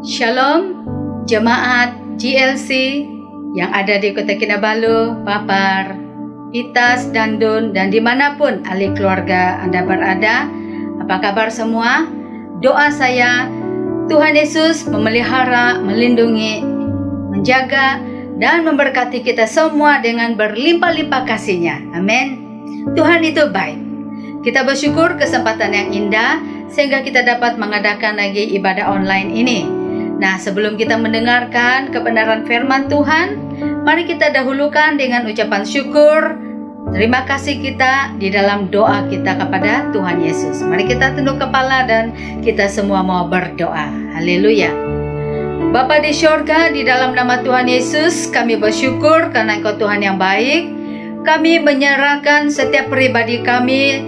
Shalom, jemaat GLC yang ada di Kota Kinabalu, Papar, Pitas, Dandun, dan dimanapun ahli keluarga Anda berada. Apa kabar semua? Doa saya, Tuhan Yesus memelihara, melindungi, menjaga, dan memberkati kita semua dengan berlimpah-limpah kasih-Nya. Amin. Tuhan itu baik. Kita bersyukur kesempatan yang indah sehingga kita dapat mengadakan lagi ibadah online ini. Nah, sebelum kita mendengarkan kebenaran firman Tuhan, mari kita dahulukan dengan ucapan syukur, terima kasih kita di dalam doa kita kepada Tuhan Yesus. Mari kita tunduk kepala dan kita semua mau berdoa. Haleluya. Bapa di syurga, di dalam nama Tuhan Yesus, kami bersyukur karena Engkau Tuhan yang baik. Kami menyerahkan setiap pribadi kami,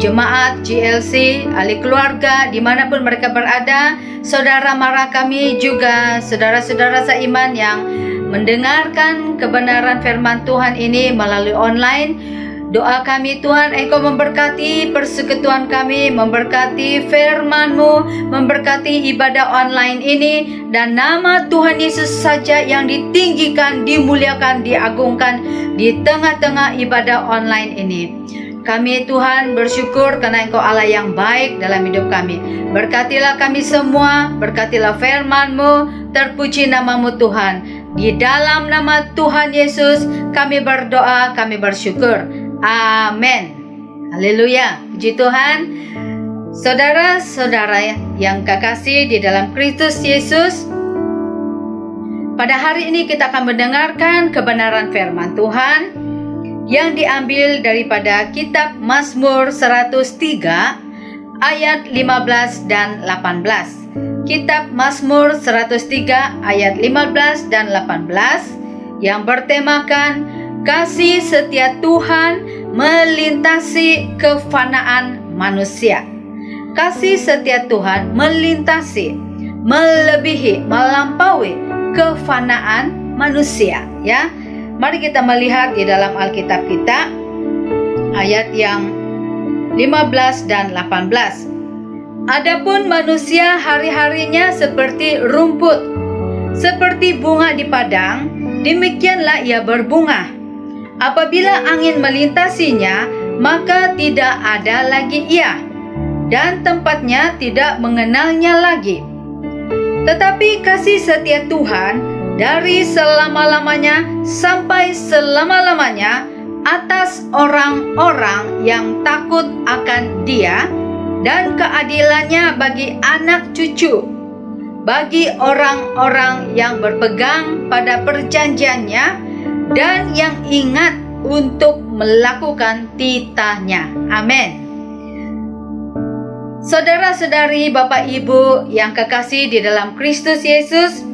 jemaat GLC, ahli keluarga, dimanapun mereka berada, saudara mara kami juga, saudara-saudara seiman yang mendengarkan kebenaran firman Tuhan ini melalui online. Doa kami Tuhan, Engkau memberkati persekutuan kami, memberkati firman-Mu, memberkati ibadah online ini, dan nama Tuhan Yesus saja yang ditinggikan, dimuliakan, diagungkan di tengah-tengah ibadah online ini. Kami Tuhan bersyukur karena Engkau Allah yang baik dalam hidup kami. Berkatilah kami semua, berkatilah firman-Mu, terpuji nama-Mu Tuhan. Di dalam nama Tuhan Yesus kami berdoa, kami bersyukur. Amin. Haleluya. Puji Tuhan. Saudara-saudara yang kekasih di dalam Kristus Yesus, pada hari ini kita akan mendengarkan kebenaran firman Tuhan yang diambil daripada kitab Mazmur 103 ayat 15 dan 18. Kitab Mazmur 103 ayat 15 dan 18 yang bertemakan kasih setia Tuhan melintasi kefanaan manusia. Kasih setia Tuhan melintasi, melebihi, melampaui kefanaan manusia, ya. Mari kita melihat di dalam Alkitab kita ayat yang 15 dan 18. Adapun manusia hari-harinya seperti rumput, seperti bunga di padang, demikianlah ia berbunga. Apabila angin melintasinya, maka tidak ada lagi ia, dan tempatnya tidak mengenalnya lagi. Tetapi kasih setia Tuhan dari selama-lamanya sampai selama-lamanya atas orang-orang yang takut akan Dia, dan keadilannya bagi anak cucu, bagi orang-orang yang berpegang pada perjanjiannya dan yang ingat untuk melakukan titahnya. Amin. Saudara-saudari, Bapak Ibu yang kekasih di dalam Kristus Yesus,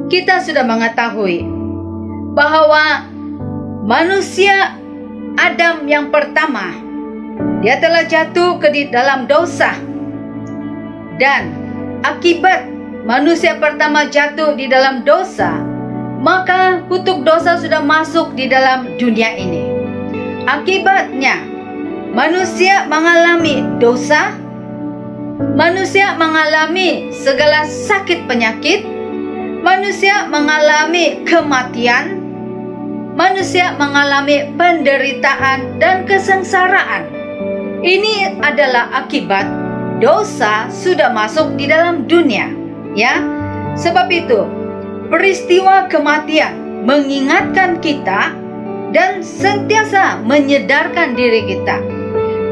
kita sudah mengetahui bahwa manusia Adam yang pertama, dia telah jatuh ke dalam dosa, dan akibat manusia pertama jatuh di dalam dosa, maka kutuk dosa sudah masuk di dalam dunia ini. Akibatnya manusia mengalami dosa, manusia mengalami segala sakit penyakit, manusia mengalami kematian, manusia mengalami penderitaan dan kesengsaraan. Ini adalah akibat dosa sudah masuk di dalam dunia, ya. Sebab itu, peristiwa kematian mengingatkan kita dan sentiasa menyedarkan diri kita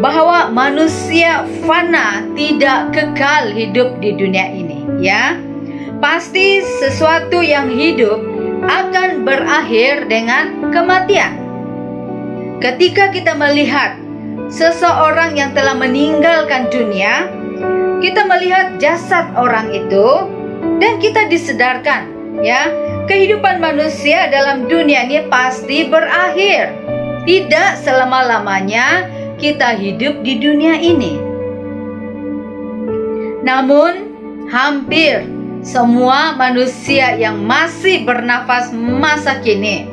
bahwa manusia fana, tidak kekal hidup di dunia ini, ya. Pasti sesuatu yang hidup akan berakhir dengan kematian. Ketika kita melihat seseorang yang telah meninggalkan dunia, kita melihat jasad orang itu dan kita disedarkan, ya, kehidupan manusia dalam dunia ini pasti berakhir. Tidak selama-lamanya kita hidup di dunia ini. Namun, hampir semua manusia yang masih bernafas masa kini,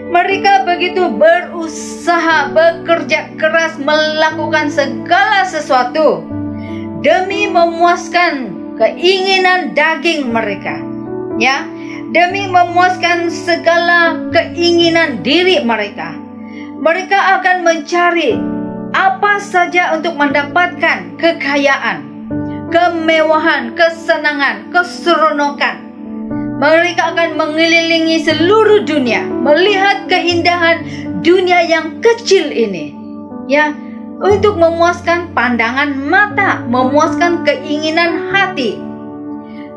mereka begitu berusaha, bekerja keras, melakukan segala sesuatu demi memuaskan keinginan daging mereka, ya, demi memuaskan segala keinginan diri mereka. Mereka akan mencari apa saja untuk mendapatkan kekayaan, kemewahan, kesenangan, keseronokan. Mereka akan mengelilingi seluruh dunia, melihat keindahan dunia yang kecil ini, ya, untuk memuaskan pandangan mata, memuaskan keinginan hati.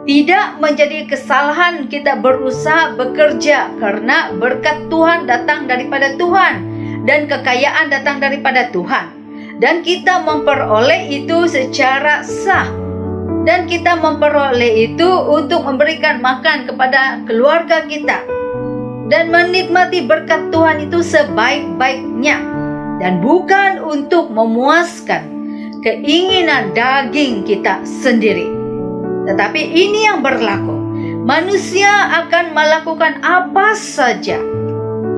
Tidak menjadi kesalahan kita berusaha bekerja, karena berkat Tuhan datang daripada Tuhan dan kekayaan datang daripada Tuhan, dan kita memperoleh itu secara sah. Dan kita memperoleh itu untuk memberikan makan kepada keluarga kita dan menikmati berkat Tuhan itu sebaik-baiknya, dan bukan untuk memuaskan keinginan daging kita sendiri. Tetapi ini yang berlaku. Manusia akan melakukan apa saja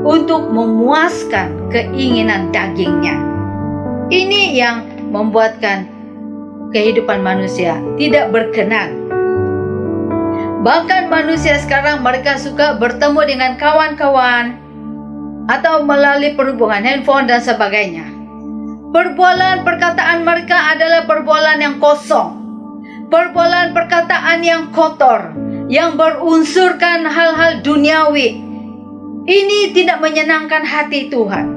untuk memuaskan keinginan dagingnya. Ini yang membuatkan kehidupan manusia tidak berkenan. Bahkan manusia sekarang mereka suka bertemu dengan kawan-kawan atau melalui perhubungan handphone dan sebagainya. Perbualan perkataan mereka adalah perbualan yang kosong, perbualan perkataan yang kotor, yang berunsurkan hal-hal duniawi. Ini tidak menyenangkan hati Tuhan.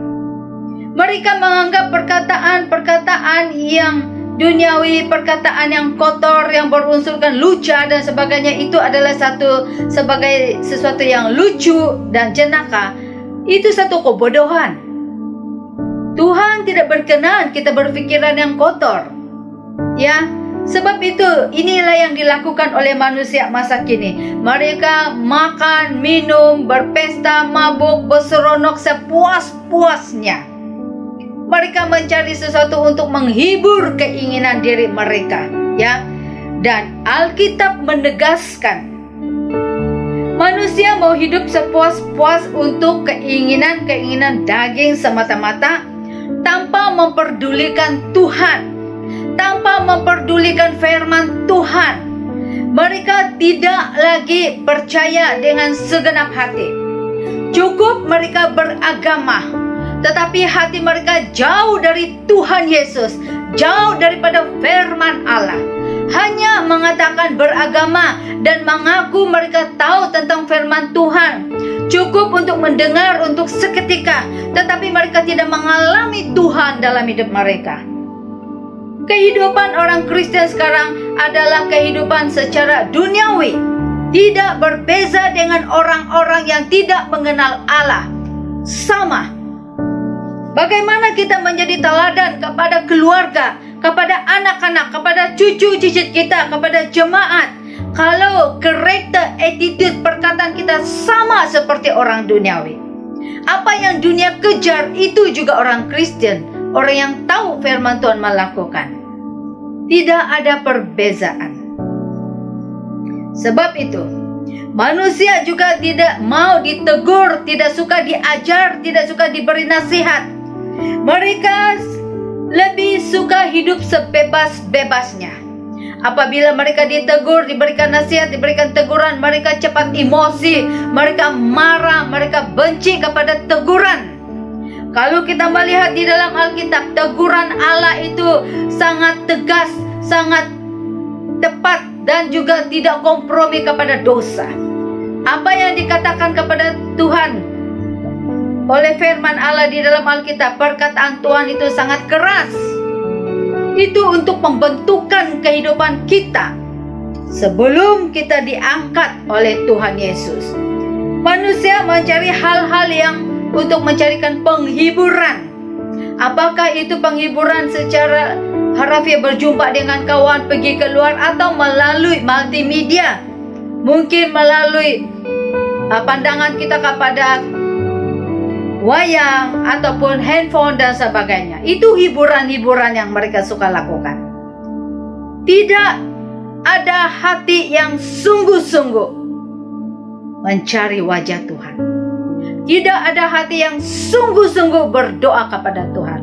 Mereka menganggap perkataan-perkataan yang duniawi, perkataan yang kotor, yang berunsurkan luca dan sebagainya, itu adalah sebagai sesuatu yang lucu dan jenaka. Itu satu kebodohan. Tuhan tidak berkenan kita berpikiran yang kotor, ya. Sebab itu inilah yang dilakukan oleh manusia masa kini. Mereka makan, minum, berpesta, mabuk, berseronok sepuas-puasnya. Mereka mencari sesuatu untuk menghibur keinginan diri mereka, ya. Dan Alkitab menegaskan, manusia mau hidup sepuas-puas untuk keinginan-keinginan daging semata-mata, tanpa memperdulikan Tuhan, tanpa memperdulikan firman Tuhan. Mereka tidak lagi percaya dengan segenap hati. Cukup mereka beragama, tetapi hati mereka jauh dari Tuhan Yesus, jauh daripada firman Allah. Hanya mengatakan beragama dan mengaku mereka tahu tentang firman Tuhan. Cukup untuk mendengar untuk seketika, tetapi mereka tidak mengalami Tuhan dalam hidup mereka. Kehidupan orang Kristen sekarang adalah kehidupan secara duniawi, tidak berbeza dengan orang-orang yang tidak mengenal Allah. Sama. Bagaimana kita menjadi teladan kepada keluarga, kepada anak-anak, kepada cucu-cicit kita, kepada jemaat, kalau karakter, attitude, perkataan kita sama seperti orang duniawi? Apa yang dunia kejar itu juga orang Kristen, orang yang tahu firman Tuhan melakukan. Tidak ada perbezaan. Sebab itu, manusia juga tidak mau ditegur, tidak suka diajar, tidak suka diberi nasihat. Mereka lebih suka hidup sebebas-bebasnya. Apabila mereka ditegur, diberikan nasihat, diberikan teguran, mereka cepat emosi, mereka marah, mereka benci kepada teguran. Kalau kita melihat di dalam Alkitab, teguran Allah itu sangat tegas, sangat tepat, dan juga tidak kompromi kepada dosa. Apa yang dikatakan kepada Tuhan oleh firman Allah di dalam Alkitab, perkataan Tuhan itu sangat keras. Itu untuk pembentukan kehidupan kita sebelum kita diangkat oleh Tuhan Yesus. Manusia mencari hal-hal yang untuk mencarikan penghiburan. Apakah itu penghiburan secara harfiah, berjumpa dengan kawan, pergi keluar, atau melalui multimedia? Mungkin melalui pandangan kita kepada wayang ataupun handphone dan sebagainya. Itu hiburan-hiburan yang mereka suka lakukan. Tidak ada hati yang sungguh-sungguh mencari wajah Tuhan. Tidak ada hati yang sungguh-sungguh berdoa kepada Tuhan.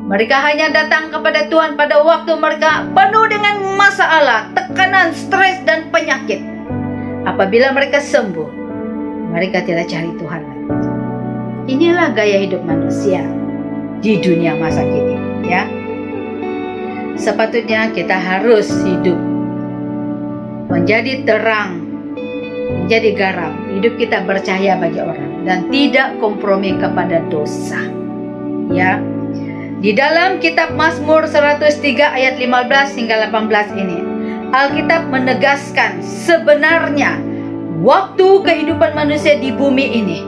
Mereka hanya datang kepada Tuhan pada waktu mereka penuh dengan masalah, tekanan, stres, dan penyakit. Apabila mereka sembuh, mereka tidak cari Tuhan lagi. Inilah gaya hidup manusia di dunia masa kini, ya. Sepatutnya kita harus hidup menjadi terang, menjadi garam. Hidup kita bercahaya bagi orang dan tidak kompromi kepada dosa. Ya. Di dalam kitab Mazmur 103 ayat 15 hingga 18 ini, Alkitab menegaskan sebenarnya waktu kehidupan manusia di bumi ini,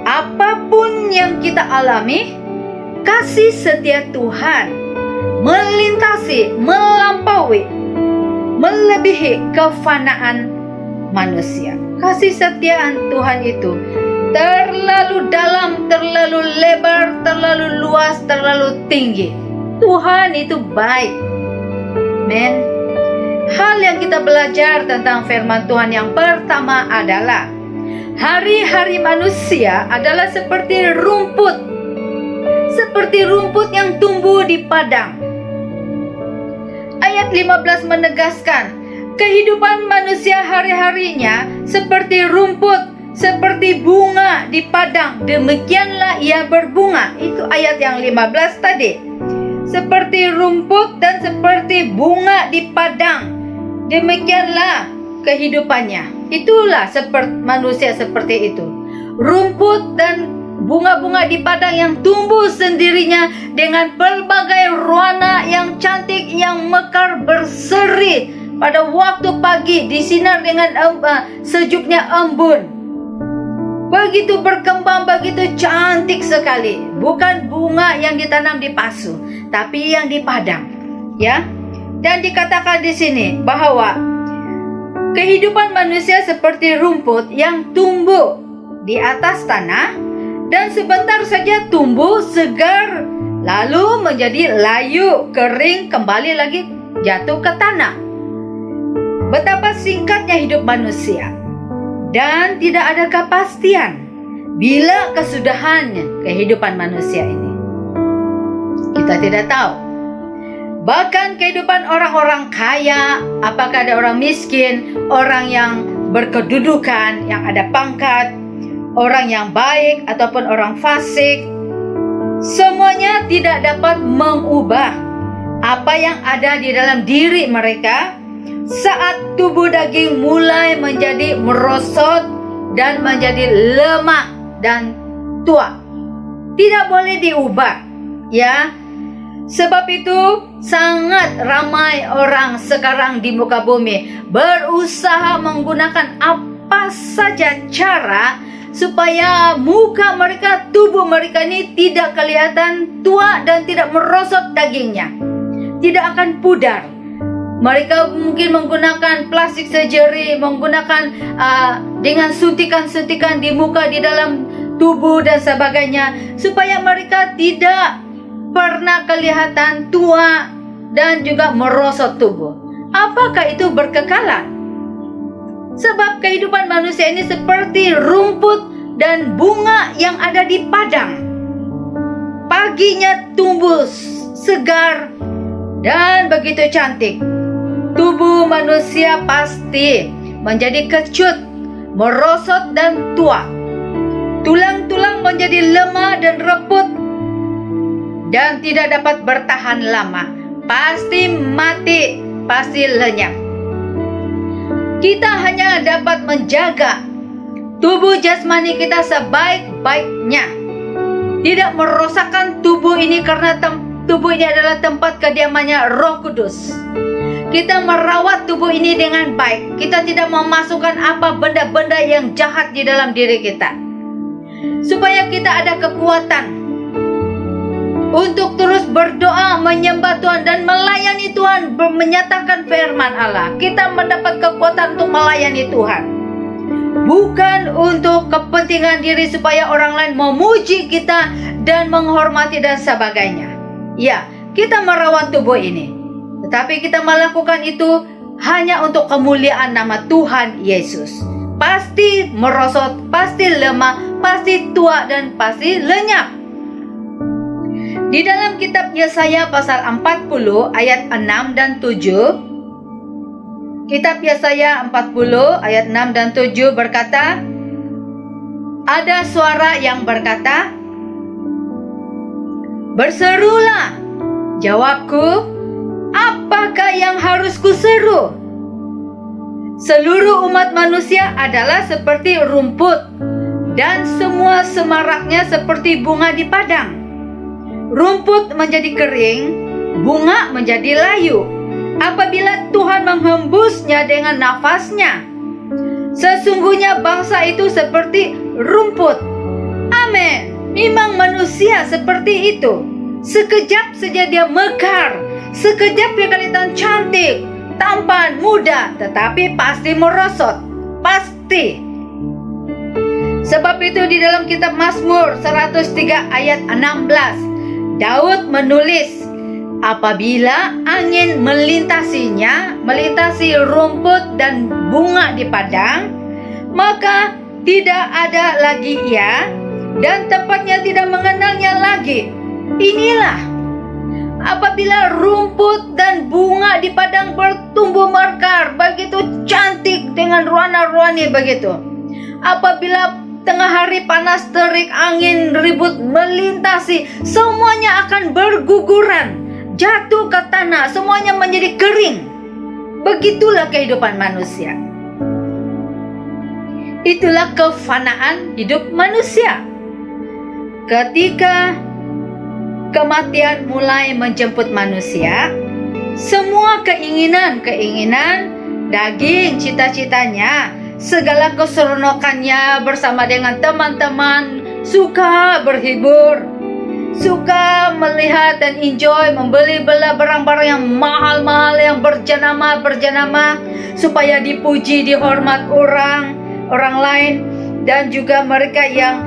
apapun yang kita alami, kasih setia Tuhan melintasi, melampaui, melebihi kefanaan manusia. Kasih setia Tuhan itu terlalu dalam, terlalu lebar, terlalu luas, terlalu tinggi. Tuhan itu baik. Men, hal yang kita belajar tentang firman Tuhan yang pertama adalah hari-hari manusia adalah seperti rumput yang tumbuh di padang. Ayat 15 menegaskan kehidupan manusia hari-harinya seperti rumput, seperti bunga di padang, demikianlah ia berbunga. Itu ayat yang 15 tadi. Seperti rumput dan seperti bunga di padang, demikianlah kehidupannya. Itulah seperti manusia seperti itu. Rumput dan bunga-bunga di padang yang tumbuh sendirinya dengan berbagai warna yang cantik, yang mekar berseri pada waktu pagi, disinar dengan sejuknya embun. Begitu berkembang, begitu cantik sekali. Bukan bunga yang ditanam di pasu, tapi yang di padang, ya. Dan dikatakan di sini bahwa kehidupan manusia seperti rumput yang tumbuh di atas tanah dan sebentar saja tumbuh segar, lalu menjadi layu, kering, kembali lagi jatuh ke tanah. Betapa singkatnya hidup manusia. Dan tidak ada kepastian bila kesudahannya kehidupan manusia ini. Kita tidak tahu. Bahkan kehidupan orang-orang kaya, apakah ada orang miskin, orang yang berkedudukan, yang ada pangkat, orang yang baik ataupun orang fasik, semuanya tidak dapat mengubah apa yang ada di dalam diri mereka saat tubuh daging mulai menjadi merosot dan menjadi lemak dan tua. Tidak boleh diubah, ya. Sebab itu sangat ramai orang sekarang di muka bumi berusaha menggunakan apa saja cara supaya muka mereka, tubuh mereka ini tidak kelihatan tua dan tidak merosot dagingnya, tidak akan pudar. Mereka mungkin menggunakan plastik surgery, menggunakan dengan suntikan-suntikan di muka, di dalam tubuh dan sebagainya, supaya mereka tidak pernah kelihatan tua dan juga merosot tubuh. Apakah itu berkekalan? Sebab kehidupan manusia ini seperti rumput dan bunga yang ada di padang. Paginya tumbuh segar dan begitu cantik. Tubuh manusia pasti menjadi kecut, merosot dan tua. Tulang-tulang menjadi lemah dan reput dan tidak dapat bertahan lama. Pasti mati, pasti lenyap. Kita hanya dapat menjaga tubuh jasmani kita sebaik-baiknya, tidak merosakkan tubuh ini, karena tubuh ini adalah tempat kediamannya Roh Kudus. Kita merawat tubuh ini dengan baik. Kita tidak memasukkan apa benda-benda yang jahat di dalam diri kita, supaya kita ada kekuatan untuk terus berdoa, menyembah Tuhan dan melayani Tuhan, menyatakan firman Allah. Kita mendapat kekuatan untuk melayani Tuhan, bukan untuk kepentingan diri supaya orang lain memuji kita dan menghormati dan sebagainya. Ya, kita merawat tubuh ini, tetapi kita melakukan itu hanya untuk kemuliaan nama Tuhan Yesus. Pasti merosot, pasti lemah, pasti tua dan pasti lenyap. Di dalam kitab Yesaya pasal 40 ayat 6 dan 7, kitab Yesaya 40 ayat 6 dan 7 berkata, ada suara yang berkata, "Berserulah." Jawabku, "Apakah yang harus kuseru?" Seluruh umat manusia adalah seperti rumput, dan semua semaraknya seperti bunga di padang. Rumput menjadi kering, bunga menjadi layu, apabila Tuhan menghembusnya dengan nafasnya. Sesungguhnya bangsa itu seperti rumput. Amin. Memang manusia seperti itu. Sekejap saja dia mekar, sekejap dia kelihatan cantik, tampan, muda, tetapi pasti merosot. Pasti. Sebab itu di dalam kitab Mazmur 103 ayat 16, Daud menulis, apabila angin melintasi rumput dan bunga di padang, maka tidak ada lagi ia, dan tempatnya tidak mengenalnya lagi. Inilah apabila rumput dan bunga di padang bertumbuh mekar, begitu cantik dengan warna-warni begitu. Apabila tengah hari panas terik, angin ribut melintasi, semuanya akan berguguran, jatuh ke tanah, semuanya menjadi kering. Begitulah kehidupan manusia. Itulah kefanaan hidup manusia. Ketika kematian mulai menjemput manusia, semua keinginan daging, cita-citanya, segala keseronokannya bersama dengan teman-teman, suka berhibur, suka melihat dan enjoy, membeli-beli barang-barang yang mahal-mahal, yang berjenama, supaya dipuji, dihormat orang lain, dan juga mereka yang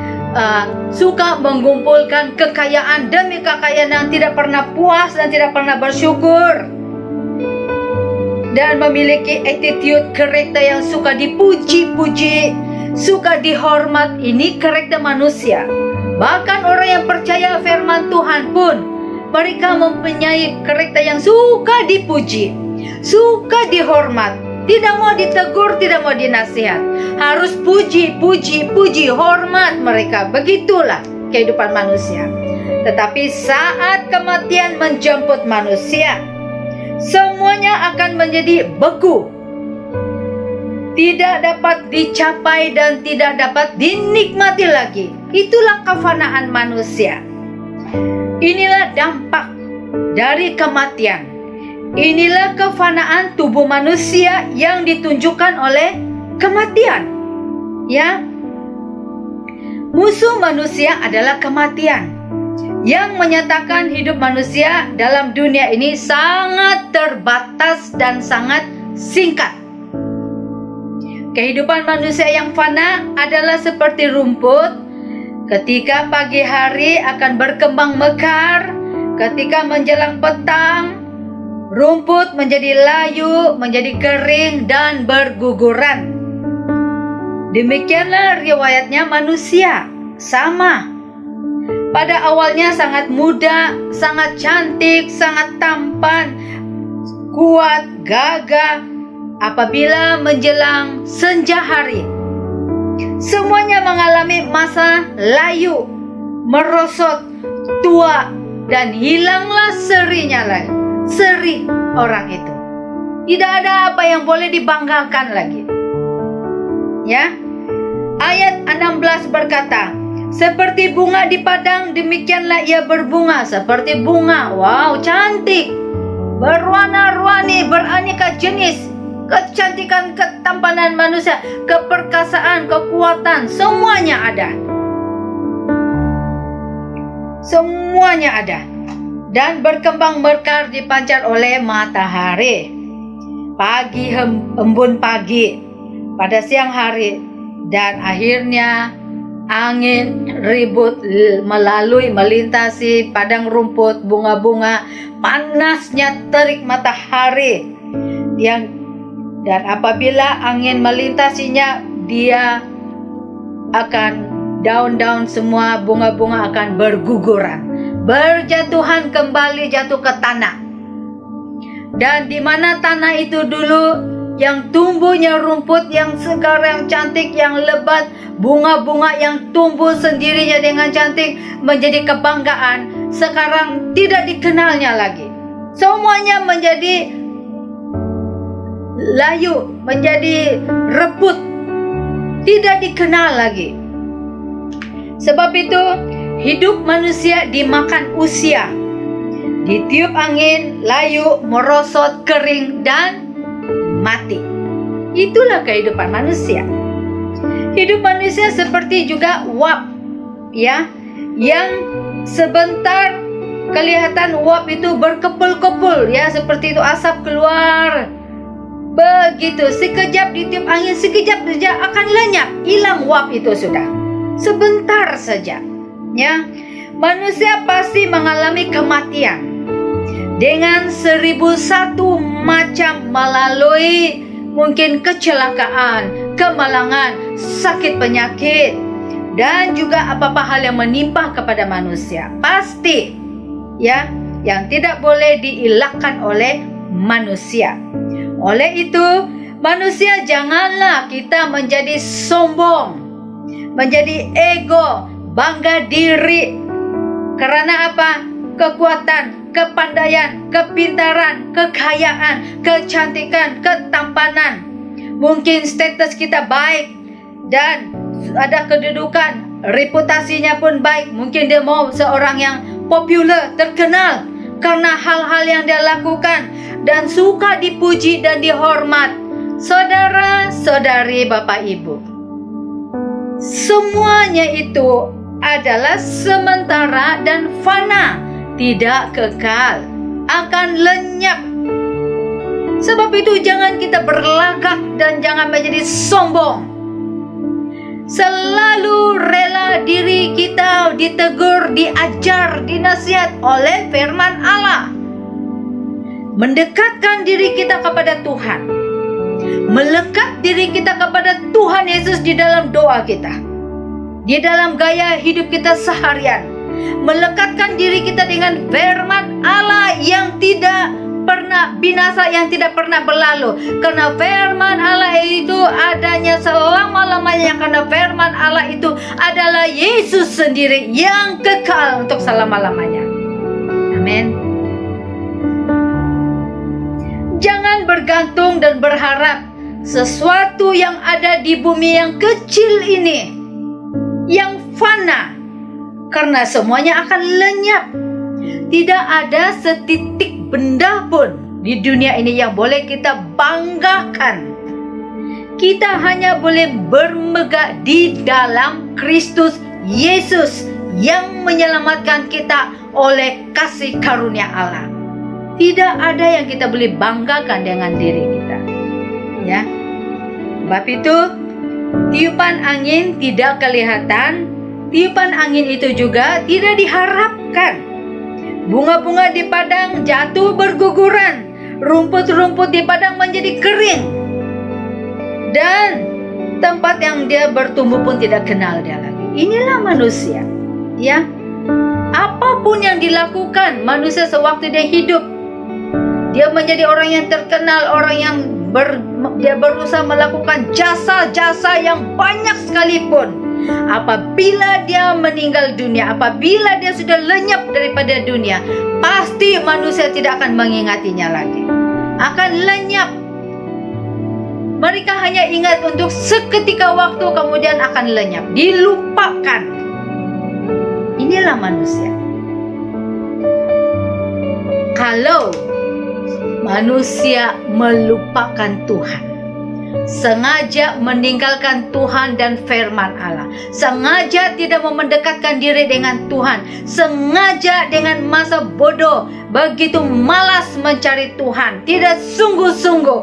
suka mengumpulkan kekayaan demi kekayaan yang tidak pernah puas dan tidak pernah bersyukur, dan memiliki attitude, karakter yang suka dipuji-puji, suka dihormat. Ini karakter manusia. Bahkan orang yang percaya firman Tuhan pun, mereka mempunyai karakter yang suka dipuji, suka dihormat, tidak mau ditegur, tidak mau dinasihat, harus puji, hormat mereka. Begitulah kehidupan manusia. Tetapi saat kematian menjemput manusia, semuanya akan menjadi beku, tidak dapat dicapai dan tidak dapat dinikmati lagi. Itulah kefanaan manusia. Inilah dampak dari kematian. Inilah kefanaan tubuh manusia yang ditunjukkan oleh kematian. Ya, musuh manusia adalah kematian, yang menyatakan hidup manusia dalam dunia ini sangat terbatas dan sangat singkat. Kehidupan manusia yang fana adalah seperti rumput. Ketika pagi hari akan berkembang mekar, ketika menjelang petang, rumput menjadi layu, menjadi kering dan berguguran. Demikianlah riwayatnya manusia, sama. Pada awalnya sangat muda, sangat cantik, sangat tampan, kuat, gagah. Apabila menjelang senja hari, semuanya mengalami masa layu, merosot, tua, dan hilanglah serinya lagi. Seri orang itu. Tidak ada apa yang boleh dibanggakan lagi. Ya. Ayat 16 berkata, seperti bunga di padang, demikianlah ia berbunga. Seperti bunga, wow, cantik, berwarna-warni, beraneka jenis. Kecantikan, ketampanan manusia, keperkasaan, kekuatan, semuanya ada. Semuanya ada. Dan berkembang mekar dipancar oleh matahari. Pagi embun pagi, pada siang hari, dan akhirnya angin ribut melintasi padang rumput, bunga-bunga, panasnya terik matahari dan apabila angin melintasinya, dia akan daun-daun semua bunga-bunga akan berguguran, berjatuhan kembali jatuh ke tanah. Dan di mana tanah itu dulu yang tumbuhnya rumput yang segar, yang cantik, yang lebat, bunga-bunga yang tumbuh sendirinya dengan cantik menjadi kebanggaan, sekarang tidak dikenalnya lagi. Semuanya menjadi layu, menjadi rebut, tidak dikenal lagi. Sebab itu hidup manusia dimakan usia, ditiup angin, layu, merosot, kering, dan mati. Itulah kehidupan manusia. Hidup manusia seperti juga uap, ya, yang sebentar kelihatan uap itu berkepul-kepul, ya, seperti itu asap keluar. Begitu, sekejap ditiup angin, sekejap saja akan lenyap, hilang uap itu sudah. Sebentar saja, ya. Manusia pasti mengalami kematian dengan 1001 macam, melalui mungkin kecelakaan, kemalangan, sakit penyakit, dan juga apa-apa hal yang menimpa kepada manusia. Pasti, ya, yang tidak boleh dielakkan oleh manusia. Oleh itu, manusia janganlah kita menjadi sombong, menjadi ego, bangga diri. Karena apa? Kekuatan, kepandaian, kepintaran, kekayaan, kecantikan, ketampanan. Mungkin status kita baik dan ada kedudukan, reputasinya pun baik. Mungkin dia mau seorang yang populer, terkenal karena hal-hal yang dia lakukan dan suka dipuji dan dihormat. Saudara-saudari, Bapak Ibu, semuanya itu adalah sementara dan fana, tidak kekal, akan lenyap. Sebab itu jangan kita berlagak dan jangan menjadi sombong. Selalu rela diri kita ditegur, diajar, dinasihat oleh firman Allah. Mendekatkan diri kita kepada Tuhan. Melekat diri kita kepada Tuhan Yesus di dalam doa kita, di dalam gaya hidup kita seharian. Melekatkan diri kita dengan firman Allah yang tidak pernah binasa, yang tidak pernah berlalu. Karena firman Allah itu adanya selama-lamanya. Karena firman Allah itu adalah Yesus sendiri yang kekal untuk selama-lamanya. Amin. Jangan bergantung dan berharap sesuatu yang ada di bumi yang kecil ini, yang fana, karena semuanya akan lenyap. Tidak ada setitik benda pun di dunia ini yang boleh kita banggakan. Kita hanya boleh bermegah di dalam Kristus Yesus yang menyelamatkan kita oleh kasih karunia Allah. Tidak ada yang kita boleh banggakan dengan diri kita, ya. Sebab itu tiupan angin tidak kelihatan, tiupan angin itu juga tidak diharapkan. Bunga-bunga di padang jatuh berguguran, rumput-rumput di padang menjadi kering, dan tempat yang dia bertumbuh pun tidak kenal dia lagi. Inilah manusia, ya. Apapun yang dilakukan manusia sewaktu dia hidup, dia menjadi orang yang terkenal, orang yang dia berusaha melakukan jasa-jasa yang banyak sekalipun. Apabila dia meninggal dunia, apabila dia sudah lenyap daripada dunia, pasti manusia tidak akan mengingatinya lagi. Akan lenyap. Mereka hanya ingat untuk seketika waktu, kemudian akan lenyap, dilupakan. Inilah manusia. Kalau manusia melupakan Tuhan, sengaja meninggalkan Tuhan dan firman Allah, sengaja tidak mau mendekatkan diri dengan Tuhan, sengaja dengan masa bodoh, begitu malas mencari Tuhan, tidak sungguh-sungguh,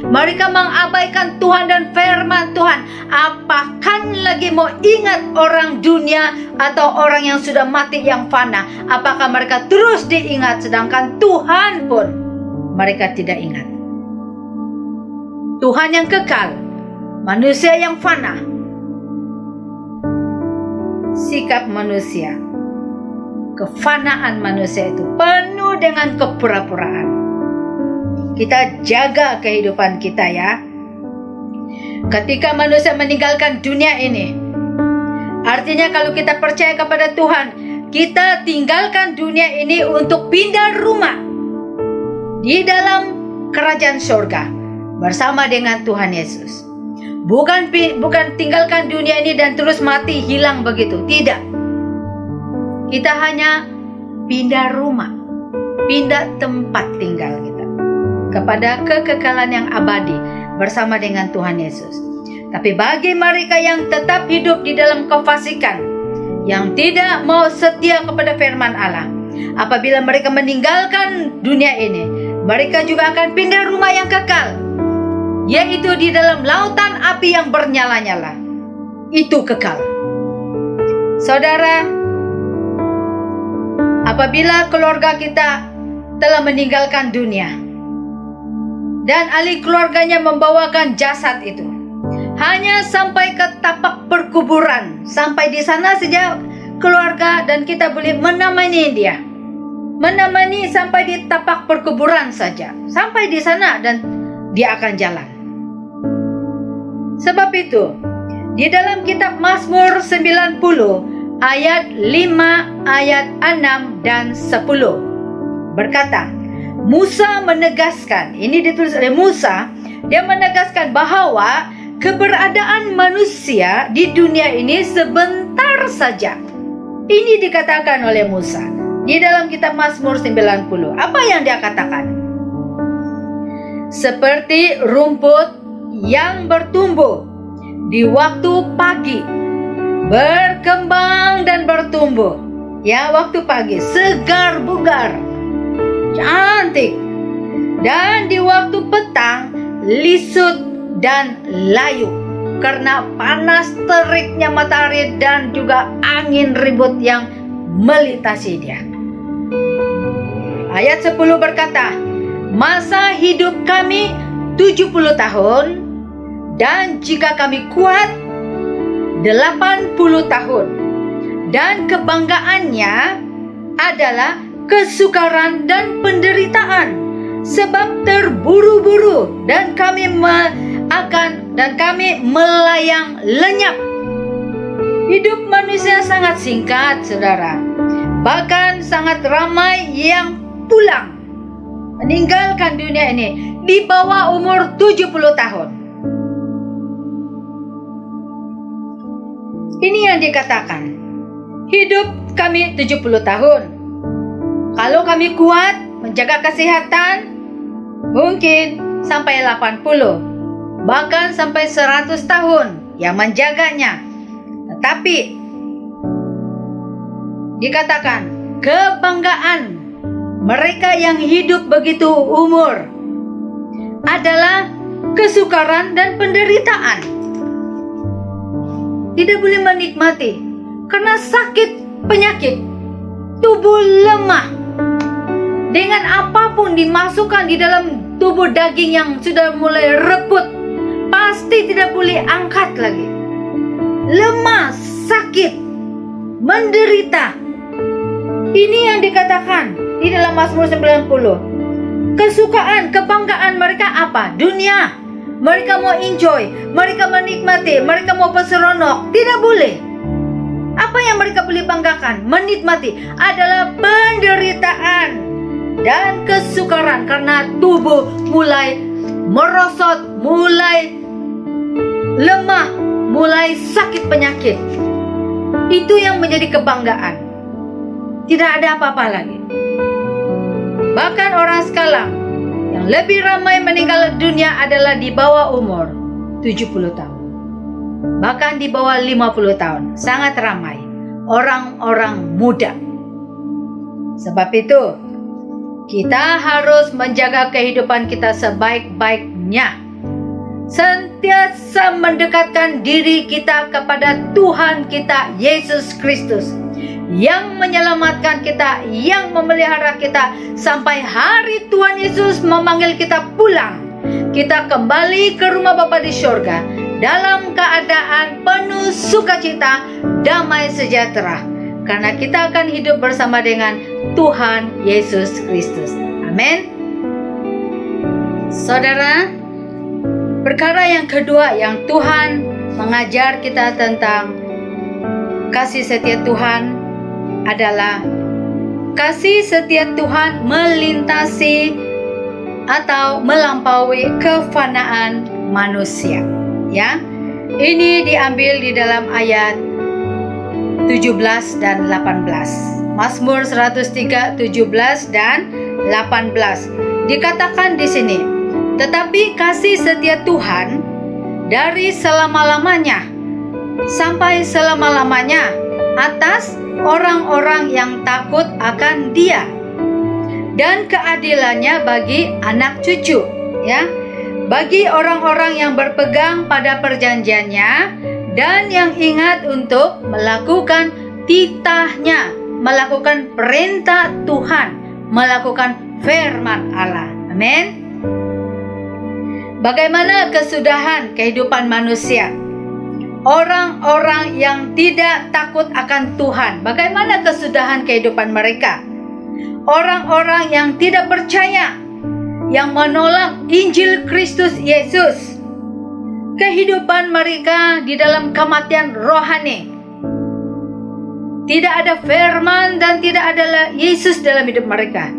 mereka mengabaikan Tuhan dan firman Tuhan. Apakah lagi mau ingat orang dunia atau orang yang sudah mati yang fana? Apakah mereka terus diingat, sedangkan Tuhan pun mereka tidak ingat? Tuhan yang kekal, manusia yang fana. Sikap manusia kefanaan manusia itu, penuh dengan kepura-puraan. Kita jaga kehidupan kita ya. Ketika manusia meninggalkan dunia ini, artinya kalau kita percaya kepada Tuhan, kita tinggalkan dunia ini untuk pindah rumah di dalam kerajaan surga bersama dengan Tuhan Yesus. Bukan tinggalkan dunia ini dan terus mati hilang begitu. Tidak. Kita hanya pindah rumah, pindah tempat tinggal kita kepada kekekalan yang abadi bersama dengan Tuhan Yesus. Tapi bagi mereka yang tetap hidup di dalam kefasikan, yang tidak mau setia kepada firman Allah, apabila mereka meninggalkan dunia ini, mereka juga akan pindah rumah yang kekal, yaitu di dalam lautan api yang bernyala-nyala. Itu kekal. Saudara, apabila keluarga kita telah meninggalkan dunia dan ahli keluarganya membawakan jasad itu hanya sampai ke tapak perkuburan, sampai di sana saja keluarga dan kita boleh menemani dia, menemani sampai di tapak perkuburan saja, sampai di sana dan dia akan jalan. Sebab itu di dalam kitab Mazmur 90 ayat 5, ayat 6 dan 10 berkata, Musa menegaskan, ini ditulis oleh Musa, dia menegaskan bahwa keberadaan manusia di dunia ini sebentar saja. Ini dikatakan oleh Musa di dalam kitab Mazmur 90. Apa yang dia katakan? Seperti rumput yang bertumbuh di waktu pagi, berkembang dan bertumbuh. Ya, waktu pagi segar bugar, cantik. Dan di waktu petang lisut dan layu karena panas teriknya matahari dan juga angin ribut yang melintasi dia. Ayat 10 berkata, masa hidup kami 70 tahun, dan jika kami kuat 80 tahun. Dan kebanggaannya adalah kesukaran dan penderitaan, sebab terburu-buru dan kami melayang lenyap. Hidup manusia sangat singkat, saudara. Bahkan sangat ramai yang pulang, meninggalkan dunia ini di bawah umur 70 tahun. Ini yang dikatakan, hidup kami 70 tahun. Kalau kami kuat menjaga kesehatan, mungkin sampai 80, bahkan sampai 100 tahun yang menjaganya. Tetapi dikatakan kebanggaan mereka yang hidup begitu umur adalah kesukaran dan penderitaan. Tidak boleh menikmati karena sakit penyakit, tubuh lemah. Dengan apapun dimasukkan di dalam tubuh daging yang sudah mulai reput, pasti tidak boleh angkat lagi. Lemah, sakit, menderita. Ini yang dikatakan di dalam Mazmur 90. Kesukaan, kebanggaan mereka apa? Dunia. Mereka mau enjoy, mereka menikmati, mereka mau berseronok. Tidak boleh. Apa yang mereka boleh banggakan, menikmati adalah penderitaan dan kesukaran karena tubuh mulai merosot, mulai lemah, mulai sakit penyakit. Itu yang menjadi kebanggaan. Tidak ada apa-apa lagi. Bahkan orang sekarang yang lebih ramai meninggal dunia adalah di bawah umur 70 tahun. Bahkan di bawah 50 tahun. Sangat ramai orang-orang muda. Sebab itu kita harus menjaga kehidupan kita sebaik-baiknya. Sentiasa mendekatkan diri kita kepada Tuhan kita Yesus Kristus, yang menyelamatkan kita, yang memelihara kita sampai hari Tuhan Yesus memanggil kita pulang. Kita kembali ke rumah Bapa di surga dalam keadaan penuh sukacita, damai sejahtera. karena kita akan hidup bersama dengan Tuhan Yesus Kristus. Amin. Saudara, perkara yang kedua yang Tuhan mengajar kita tentang kasih setia Tuhan adalah kasih setia Tuhan melintasi atau melampaui kefanaan manusia. Ya, ini diambil di dalam ayat 17 dan 18. Mazmur 103, 17 dan 18. Dikatakan di sini, tetapi kasih setia Tuhan dari selama-lamanya sampai selama-lamanya atas orang-orang yang takut akan Dia, dan keadilannya bagi anak cucu, ya, bagi orang-orang yang berpegang pada perjanjiannya dan yang ingat untuk melakukan titahnya, melakukan perintah Tuhan, melakukan firman Allah. Amin. Bagaimana kesudahan kehidupan manusia? Orang-orang yang tidak takut akan Tuhan, bagaimana kesudahan kehidupan mereka? Orang-orang yang tidak percaya, yang menolak Injil Kristus Yesus, kehidupan mereka di dalam kematian rohani. Tidak ada firman dan tidak ada Yesus dalam hidup mereka.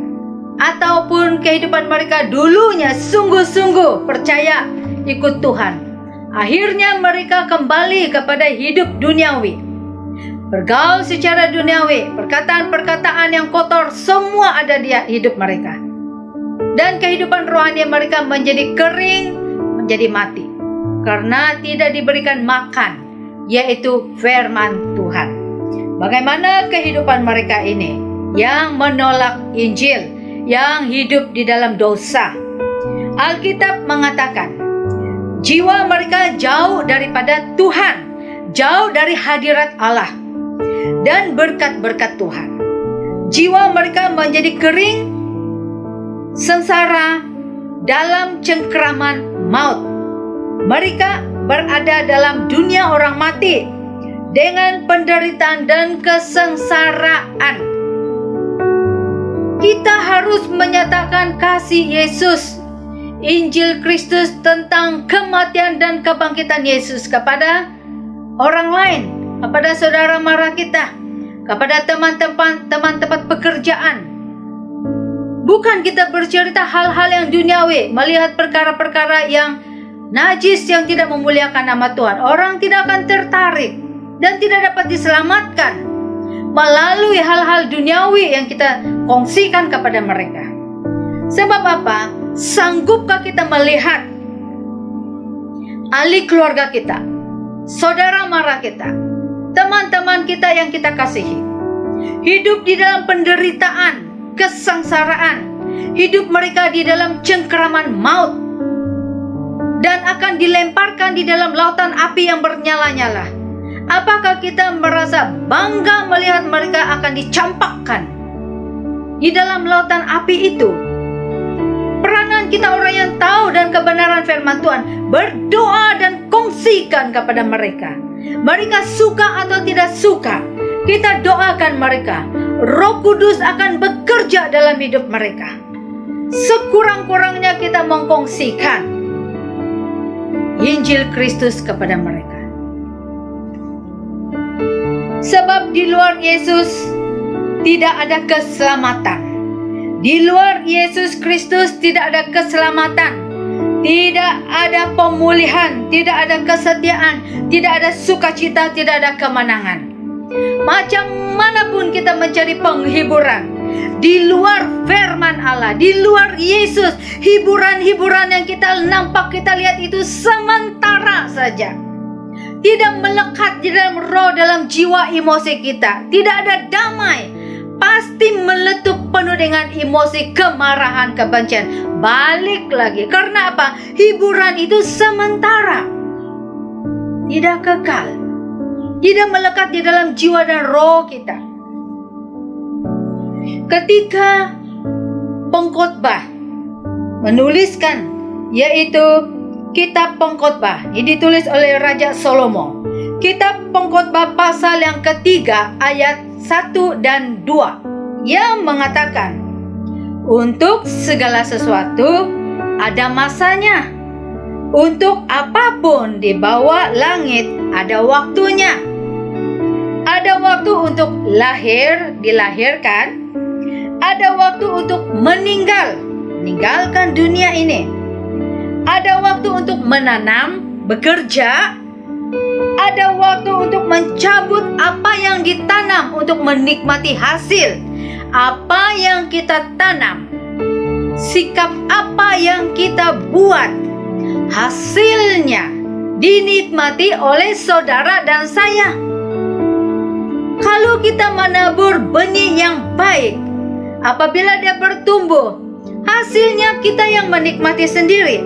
Ataupun kehidupan mereka dulunya sungguh-sungguh percaya ikut Tuhan. Akhirnya mereka kembali kepada hidup duniawi, bergaul secara duniawi, perkataan-perkataan yang kotor semua ada di hidup mereka. Dan kehidupan rohani mereka menjadi kering, menjadi mati, karena tidak diberikan makan, yaitu firman Tuhan. Bagaimana kehidupan mereka ini yang menolak Injil, yang hidup di dalam dosa? Alkitab mengatakan, jiwa mereka jauh daripada Tuhan, jauh dari hadirat Allah dan berkat-berkat Tuhan. Jiwa mereka menjadi kering, sengsara, dalam cengkeraman maut. Mereka berada dalam dunia orang mati dengan penderitaan dan kesengsaraan. Kita harus menyatakan kasih Yesus, Injil Kristus tentang kematian dan kebangkitan Yesus kepada orang lain, kepada saudara mara kita, kepada teman-teman tempat pekerjaan. Bukan kita bercerita hal-hal yang duniawi, melihat perkara-perkara yang najis yang tidak memuliakan nama Tuhan. Orang tidak akan tertarik dan tidak dapat diselamatkan melalui hal-hal duniawi yang kita kongsikan kepada mereka. Sebab apa? Sanggupkah kita melihat ahli keluarga kita, saudara mara kita, teman-teman kita yang kita kasihi, hidup di dalam penderitaan, kesengsaraan, hidup mereka di dalam cengkeraman maut, dan akan dilemparkan di dalam lautan api yang bernyala-nyala? Apakah kita merasa bangga melihat mereka akan dicampakkan di dalam lautan api itu? Peranan kita orang yang tahu dan kebenaran firman Tuhan, berdoa dan kongsikan kepada mereka. Mereka suka atau tidak suka, kita doakan mereka. Roh Kudus akan bekerja dalam hidup mereka. Sekurang-kurangnya kita mengkongsikan Injil Kristus kepada mereka. Sebab di luar Yesus tidak ada keselamatan. Di luar Yesus Kristus tidak ada keselamatan, tidak ada pemulihan, tidak ada kesetiaan, tidak ada sukacita, tidak ada kemenangan. Macam manapun kita mencari penghiburan di luar firman Allah, di luar Yesus, hiburan-hiburan yang kita nampak, kita lihat itu sementara saja, tidak melekat di dalam roh, dalam jiwa, emosi kita. Tidak ada damai, pasti meletup penuh dengan emosi, kemarahan, kebencian. Balik lagi, karena apa? Hiburan itu sementara, tidak kekal, tidak melekat di dalam jiwa dan roh kita. Ketika pengkhotbah menuliskan, yaitu Kitab Pengkhotbah, ini ditulis oleh Raja Salomo. Kitab Pengkhotbah pasal yang ketiga ayat 1 dan 2 yang mengatakan, untuk segala sesuatu ada masanya. Untuk apapun di bawah langit ada waktunya. Ada waktu untuk dilahirkan. Ada waktu untuk meninggalkan dunia ini. Ada waktu untuk menanam, bekerja. Ada waktu untuk mencabut apa yang ditanam, untuk menikmati hasil apa yang kita tanam. Sikap apa yang kita buat, hasilnya dinikmati oleh saudara dan saya. Kalau kita menabur benih yang baik, apabila dia bertumbuh, hasilnya kita yang menikmati sendiri.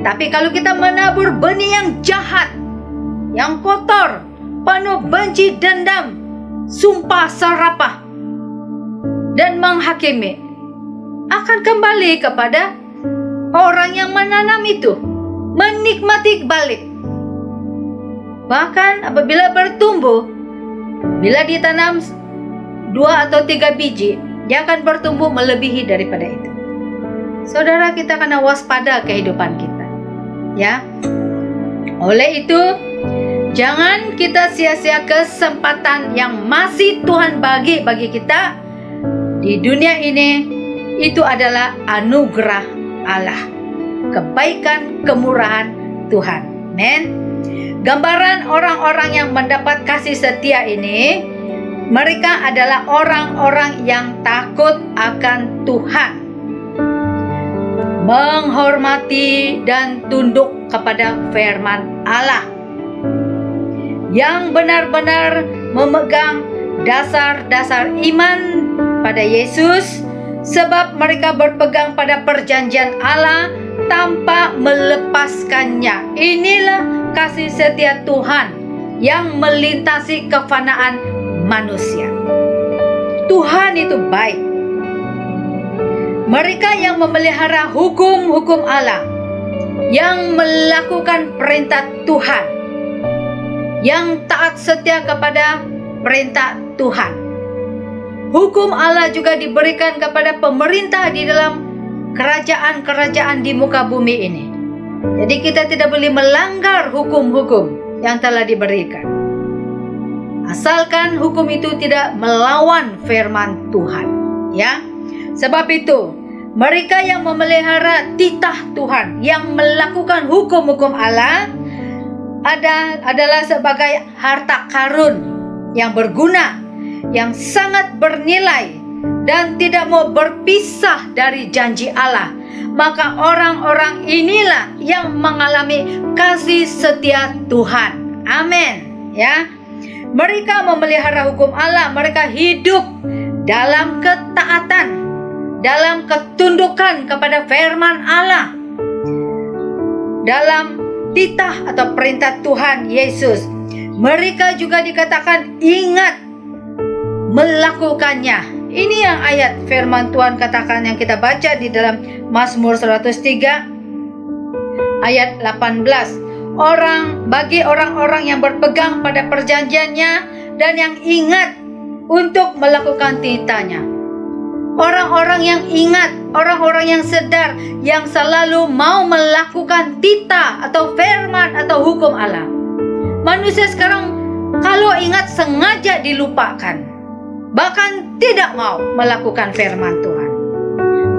Tapi kalau kita menabur benih yang jahat, yang kotor, penuh benci, dendam, sumpah serapah, dan menghakimi, akan kembali kepada orang yang menanam itu, menikmati balik. Bahkan apabila bertumbuh, bila ditanam 2 atau 3 biji, dia akan bertumbuh melebihi daripada itu. Saudara, kita kena waspada kehidupan kita, ya. Oleh itu, jangan kita sia-sia kesempatan yang masih Tuhan bagi kita di dunia ini. Itu adalah anugerah Allah, kebaikan, kemurahan Tuhan. Amen. Gambaran orang-orang yang mendapat kasih setia ini, mereka adalah orang-orang yang takut akan Tuhan, menghormati dan tunduk kepada firman Allah, yang benar-benar memegang dasar-dasar iman pada Yesus, sebab mereka berpegang pada perjanjian Allah tanpa melepaskannya. Inilah kasih setia Tuhan yang melintasi kefanaan manusia. Tuhan itu baik. Mereka yang memelihara hukum-hukum Allah, yang melakukan perintah Tuhan, yang taat setia kepada perintah Tuhan. Hukum Allah juga diberikan kepada pemerintah di dalam kerajaan-kerajaan di muka bumi ini. Jadi kita tidak boleh melanggar hukum-hukum yang telah diberikan, asalkan hukum itu tidak melawan firman Tuhan, ya. Sebab itu, mereka yang memelihara titah Tuhan, yang melakukan hukum-hukum Allah, adalah sebagai harta karun yang berguna, yang sangat bernilai, dan tidak mau berpisah dari janji Allah. Maka orang-orang inilah yang mengalami kasih setia Tuhan. Amin, ya. Mereka memelihara hukum Allah, mereka hidup dalam ketaatan, dalam ketundukan kepada firman Allah, dalam titah atau perintah Tuhan Yesus. Mereka juga dikatakan ingat melakukannya. Ini yang ayat firman Tuhan katakan yang kita baca di dalam Mazmur 103 ayat 18. Bagi orang-orang yang berpegang pada perjanjiannya dan yang ingat untuk melakukan titahnya. Orang-orang yang ingat, orang-orang yang sedar, yang selalu mau melakukan titah atau firman atau hukum Allah. Manusia sekarang kalau ingat sengaja dilupakan, bahkan tidak mau melakukan firman Tuhan.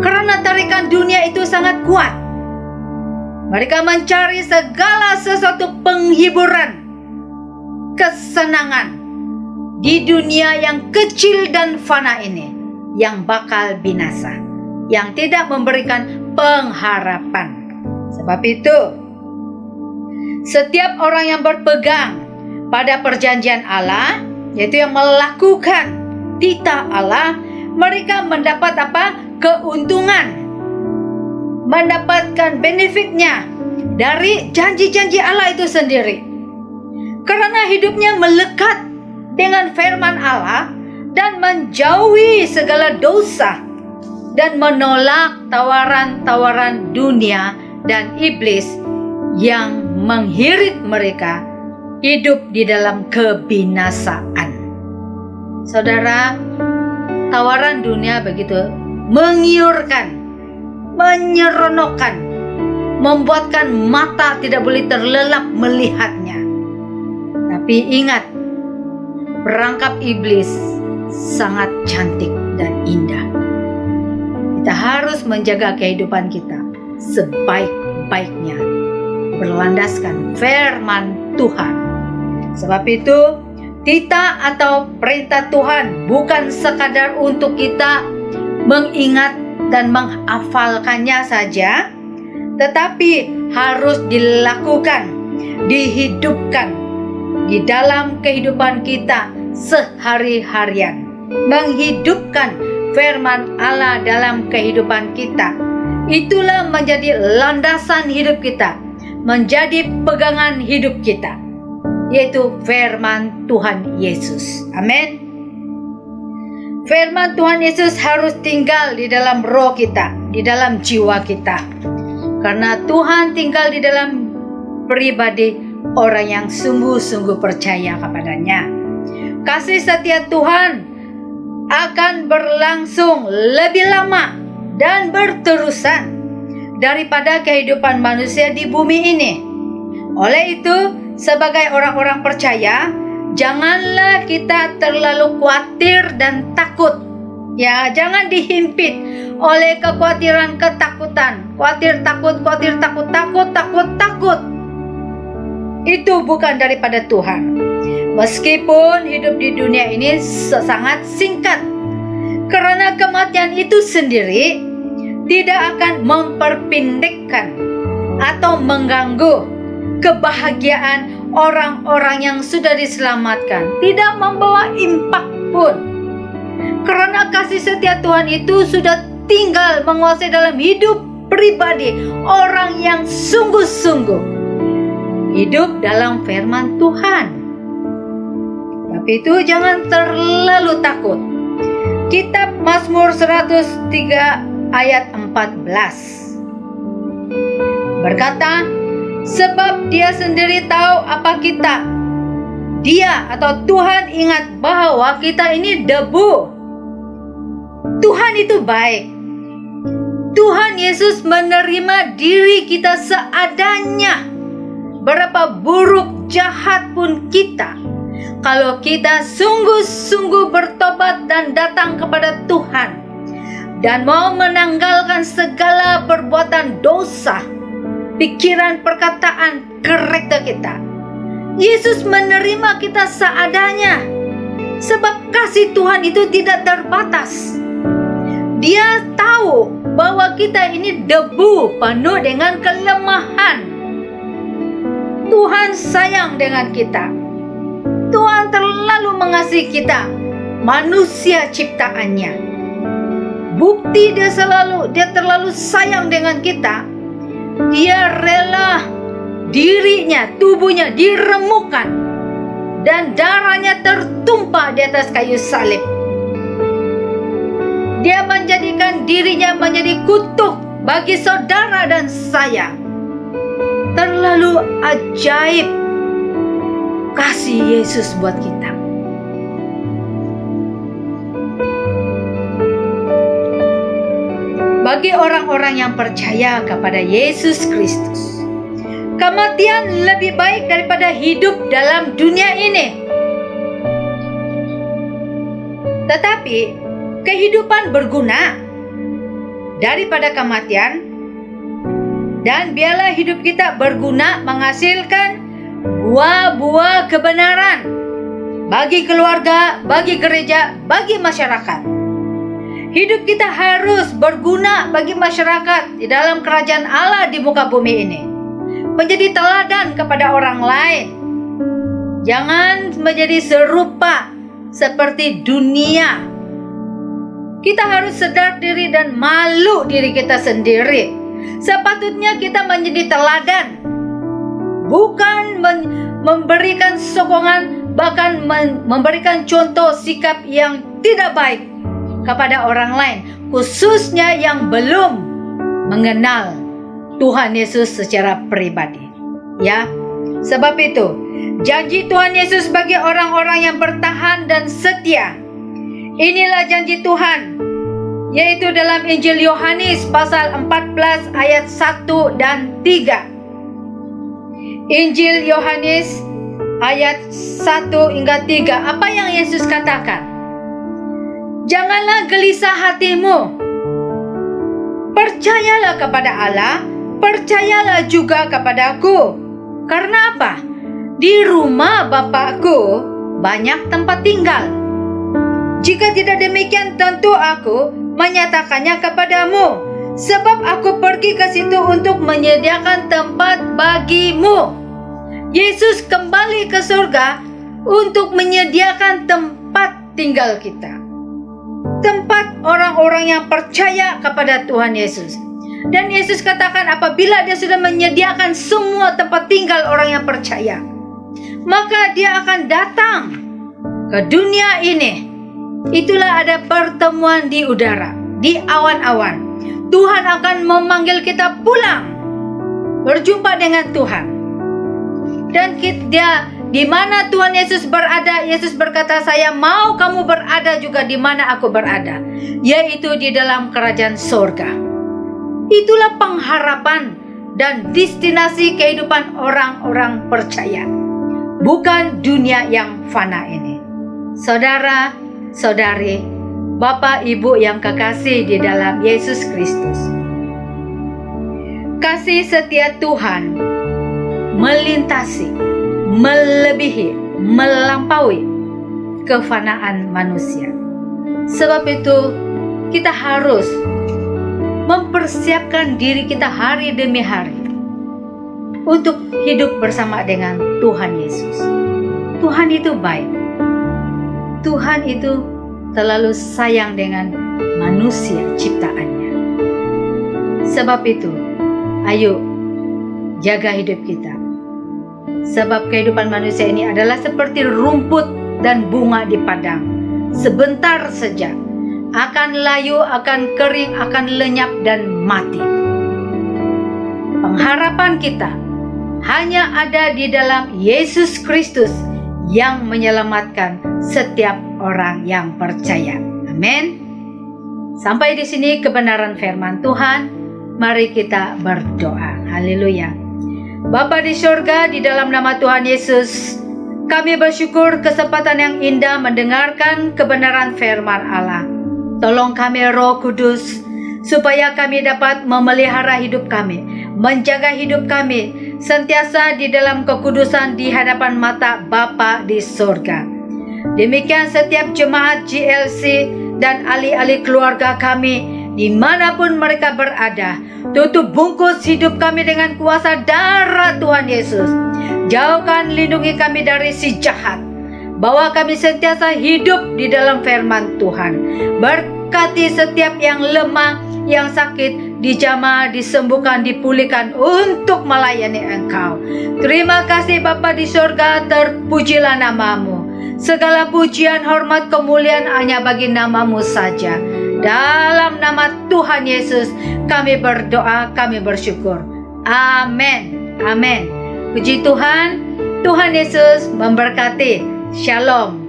Karena tarikan dunia itu sangat kuat. Mereka mencari segala sesuatu penghiburan, kesenangan di dunia yang kecil dan fana ini, yang bakal binasa, yang tidak memberikan pengharapan. Sebab itu, setiap orang yang berpegang pada perjanjian Allah, yaitu yang melakukan titah Allah, mereka mendapat apa? Keuntungan, mendapatkan benefitnya dari janji-janji Allah itu sendiri. Karena hidupnya melekat dengan firman Allah dan menjauhi segala dosa dan menolak tawaran-tawaran dunia dan iblis yang menghirit mereka hidup di dalam kebinasaan. Saudara, tawaran dunia begitu menggiurkan, menyeronokkan, membuatkan mata tidak boleh terlelap melihatnya. Tapi ingat, perangkap iblis sangat cantik dan indah. Kita harus menjaga kehidupan kita sebaik-baiknya, berlandaskan firman Tuhan. Sebab itu, titah atau perintah Tuhan bukan sekadar untuk kita mengingat dan menghafalkannya saja, tetapi harus dilakukan, dihidupkan di dalam kehidupan kita sehari-harian. Menghidupkan firman Allah dalam kehidupan kita, itulah menjadi landasan hidup kita, menjadi pegangan hidup kita, yaitu firman Tuhan Yesus. Amin. Firman Tuhan Yesus harus tinggal di dalam roh kita, di dalam jiwa kita. Karena Tuhan tinggal di dalam pribadi orang yang sungguh-sungguh percaya kepadanya. Kasih setia Tuhan akan berlangsung lebih lama dan berterusan daripada kehidupan manusia di bumi ini. Oleh itu, sebagai orang-orang percaya, janganlah kita terlalu khawatir dan takut. Ya, jangan dihimpit oleh kekhawatiran, ketakutan. Khawatir, takut. Itu bukan daripada Tuhan. Meskipun hidup di dunia ini sangat singkat, karena kematian itu sendiri tidak akan memperpendekkan atau mengganggu kebahagiaan orang-orang yang sudah diselamatkan, tidak membawa impak pun. Karena kasih setia Tuhan itu sudah tinggal menguasai dalam hidup pribadi orang yang sungguh-sungguh hidup dalam firman Tuhan. Tapi itu jangan terlalu takut. Kitab Mazmur 103 ayat 14 berkata, sebab dia sendiri tahu apa kita. Dia atau Tuhan ingat bahwa kita ini debu. Tuhan itu baik. Tuhan Yesus menerima diri kita seadanya. Berapa buruk jahat pun kita, kalau kita sungguh-sungguh bertobat dan datang kepada Tuhan dan mau menanggalkan segala perbuatan dosa, pikiran, perkataan, karakter kita, Yesus menerima kita seadanya. Sebab kasih Tuhan itu tidak terbatas. Dia tahu bahwa kita ini debu penuh dengan kelemahan. Tuhan sayang dengan kita. Tuhan terlalu mengasihi kita, manusia ciptaannya. Bukti dia terlalu sayang dengan kita. Dia rela dirinya, tubuhnya diremukkan dan darahnya tertumpah di atas kayu salib. Dia menjadikan dirinya menjadi kutuk bagi saudara dan saya. Terlalu ajaib kasih Yesus buat kita. Bagi orang-orang yang percaya kepada Yesus Kristus, kematian lebih baik daripada hidup dalam dunia ini. Tetapi kehidupan berguna daripada kematian, dan biarlah hidup kita berguna menghasilkan buah-buah kebenaran bagi keluarga, bagi gereja, bagi masyarakat. Hidup kita harus berguna bagi masyarakat di dalam kerajaan Allah di muka bumi ini. Menjadi teladan kepada orang lain. Jangan menjadi serupa seperti dunia. Kita harus sadar diri dan malu diri kita sendiri. Sepatutnya kita menjadi teladan, bukan memberikan sokongan, bahkan memberikan contoh sikap yang tidak baik kepada orang lain, khususnya yang belum mengenal Tuhan Yesus secara pribadi. Ya, sebab itu Janji Tuhan Yesus bagi orang-orang yang bertahan dan setia. Inilah janji Tuhan, yaitu dalam Injil Yohanes pasal 14 ayat 1 dan 3. Injil Yohanes ayat 1 hingga 3. Apa yang Yesus katakan? Janganlah gelisah hatimu. Percayalah kepada Allah, percayalah juga kepadaku. Karena apa? Di rumah Bapakku banyak tempat tinggal. Jika tidak demikian, tentu aku menyatakannya kepadamu. Sebab aku pergi ke situ untuk menyediakan tempat bagimu. Yesus kembali ke surga untuk menyediakan tempat tinggal kita. Tempat orang-orang yang percaya kepada Tuhan Yesus. Dan Yesus katakan apabila dia sudah menyediakan semua tempat tinggal orang yang percaya, maka dia akan datang ke dunia ini. Itulah ada pertemuan di udara, di awan-awan. Tuhan akan memanggil kita pulang, berjumpa dengan Tuhan. Dan dia di mana Tuhan Yesus berada, Yesus berkata, saya mau kamu berada juga di mana aku berada, yaitu di dalam kerajaan sorga. Itulah pengharapan dan destinasi kehidupan orang-orang percaya, bukan dunia yang fana ini. Saudara, saudari, Bapak Ibu yang kekasih di dalam Yesus Kristus, kasih setia Tuhan melintasi, melebihi, melampaui kefanaan manusia. Sebab itu kita harus mempersiapkan diri kita hari demi hari untuk hidup bersama dengan Tuhan Yesus. Tuhan itu baik. Tuhan itu terlalu sayang dengan manusia ciptaannya. Sebab itu, ayo jaga hidup kita. Sebab kehidupan manusia ini adalah seperti rumput dan bunga di padang. Sebentar saja akan layu, akan kering, akan lenyap dan mati. Pengharapan kita hanya ada di dalam Yesus Kristus yang menyelamatkan setiap orang yang percaya. Amin. Sampai di sini kebenaran firman Tuhan. Mari kita berdoa. Haleluya. Bapa di surga, di dalam nama Tuhan Yesus, kami bersyukur kesempatan yang indah mendengarkan kebenaran firman Allah. Tolong kami Roh Kudus, supaya kami dapat memelihara hidup kami, menjaga hidup kami, sentiasa di dalam kekudusan di hadapan mata Bapa di surga. Demikian setiap jemaat GLC dan ahli-ahli keluarga kami, dimanapun mereka berada, tutup bungkus hidup kami dengan kuasa darah Tuhan Yesus. Jauhkan, lindungi kami dari si jahat. Bawa kami sentiasa hidup di dalam firman Tuhan. Berkati setiap yang lemah, yang sakit, dijamah, disembuhkan, dipulihkan untuk melayani Engkau. Terima kasih Bapa di surga, terpujilah namamu. Segala pujian, hormat, kemuliaan hanya bagi namamu saja. Dalam nama Tuhan Yesus kami berdoa, kami bersyukur. Amin. Amin. Puji Tuhan. Tuhan Yesus memberkati. Shalom.